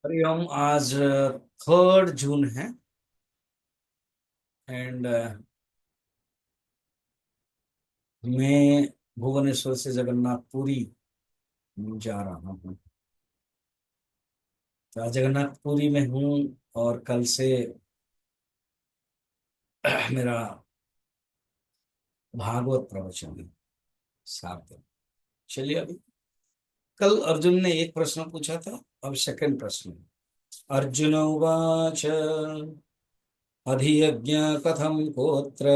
हरिओम। आज 3 जून है। एंड मैं भुवनेश्वर से जगन्नाथपुरी जा रहा हूँ। तो आज जगन्नाथपुरी में हूँ और कल से मेरा भागवत प्रवचन है 7 दिन। चलिए अभी। कल अर्जुन ने एक प्रश्न पूछा था, अब सेकंड प्रश्न। अर्जुन उवाच अधियज्ञ कथम गोत्र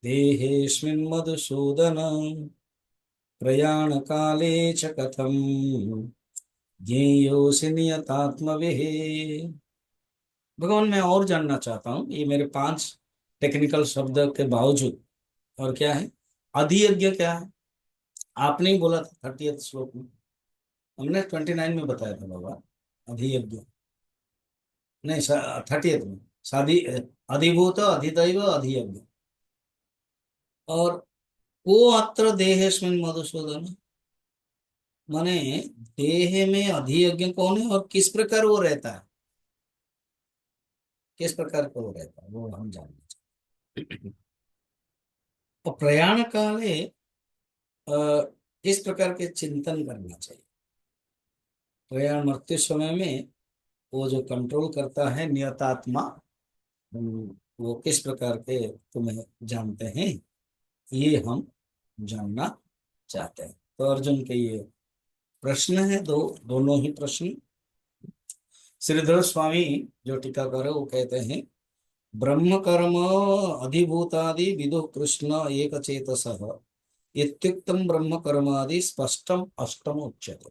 देहेऽस्मिन् मधुसूदन प्रयाण काले च कथम ज्ञेयोऽसि नियतात्मभिः। भगवान, मैं और जानना चाहता हूँ, ये मेरे 5 टेक्निकल शब्द के बावजूद और क्या है, अधियज्ञ क्या है? आपने ही बोला था 30th श्लोक में। हमने 29 में बताया था बाबा। अधियज्ञ नहीं, 30th में शादी अधिभूत अधिदैव अधियज्ञ। और को अत्र देहेस्मिन् मधुसूदन, माने देह में अधियज्ञ कौन है और किस प्रकार वो रहता है, किस प्रकार का वो रहता है वो हम जानना चाहते हैं। और प्रयाण काले इस प्रकार के चिंतन करना चाहिए। प्रयाण मृत्यु समय में वो जो कंट्रोल करता है नियतात्मा, वो किस प्रकार के तुम्हें जानते हैं, ये हम जानना चाहते हैं। तो अर्जुन के ये प्रश्न है, दोनों ही प्रश्न। श्रीधर स्वामी जो टीकाकार है वो कहते हैं, ब्रह्म कर्म अधिभूतादि विदु कृष्ण एक चेतस इत्युक्तम ब्रह्म कर्मादि स्पष्टम अष्टम उच्यते।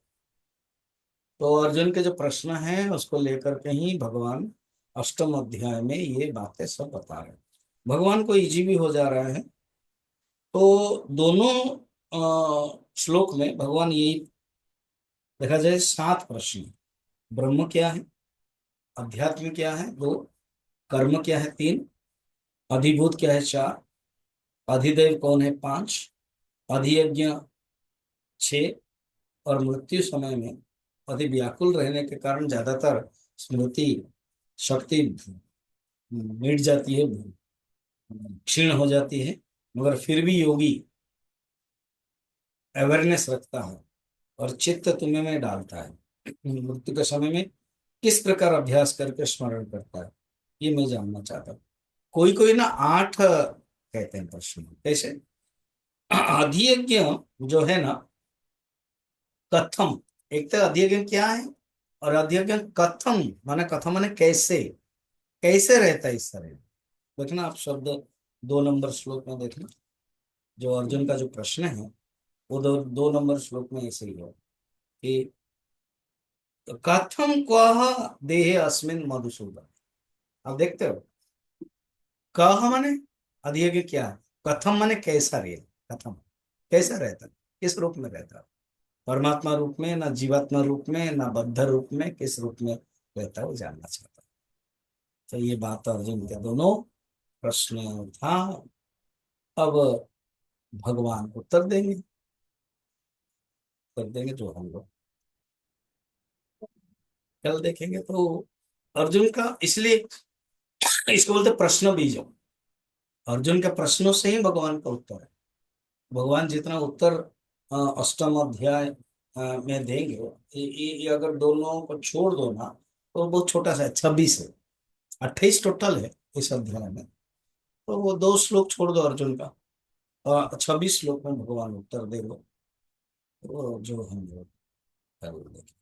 तो अर्जुन के जो प्रश्न हैं उसको लेकर के ही भगवान अष्टम अध्याय में ये बातें सब बता रहे हैं। भगवान को इजी भी हो जा रहा है। तो दोनों श्लोक में भगवान यही देखा जाए 7 प्रश्न। ब्रह्म क्या है, अध्यात्म क्या है 2, कर्म क्या है 3, अधिभूत क्या है 4, अधिदैव कौन है 5, अधियज्ञ 6, और मृत्यु समय में अति व्याकुल रहने के कारण ज्यादातर स्मृति शक्ति मिट जाती है, क्षीण हो जाती है, मगर फिर भी योगी अवेयरनेस रखता है और चित्त तुम्हें में डालता है। मृत्यु के समय में किस प्रकार अभ्यास करके स्मरण करता है, ये मैं जानना चाहता हूँ। कोई कोई ना 8 कहते हैं प्रश्न, कैसे? अधियज्ञ जो है ना, कथम, एक तो अधियज्ञ क्या है और अधियज्ञ कथम, माने कथम माने कैसे, कैसे रहता है इस शरीर। देखना आप शब्द 2 नंबर श्लोक में देखना, जो अर्जुन का जो प्रश्न है वो 2 नंबर श्लोक में ऐसे ही है कि कथम क्वः देहे अस्मिन मधुसूदन। आप देखते हो, कह माने अधियज्ञ क्या है, कथम माने कैसा रहे, कथम कैसा रहता है, किस रूप में रहता है, परमात्मा रूप में ना जीवात्मा रूप में ना बद्ध रूप में, किस रूप में रहता है वो जानना चाहता है। तो ये बात अर्जुन के दोनों प्रश्न था। अब भगवान उत्तर देंगे जो हम लोग कल देखेंगे। तो अर्जुन का इसलिए इसको बोलते प्रश्न बीज। अर्जुन के प्रश्नों से ही भगवान का उत्तर है। भगवान जितना उत्तर अष्टम अध्याय में देंगे, ये अगर दोनों को छोड़ दो ना तो बहुत छोटा सा है, 26 है, 28 टोटल है इस अध्याय में। तो वो 2 श्लोक छोड़ दो अर्जुन का, 26 श्लोक में भगवान उत्तर दे दो। तो जो हम लोग कल देखें।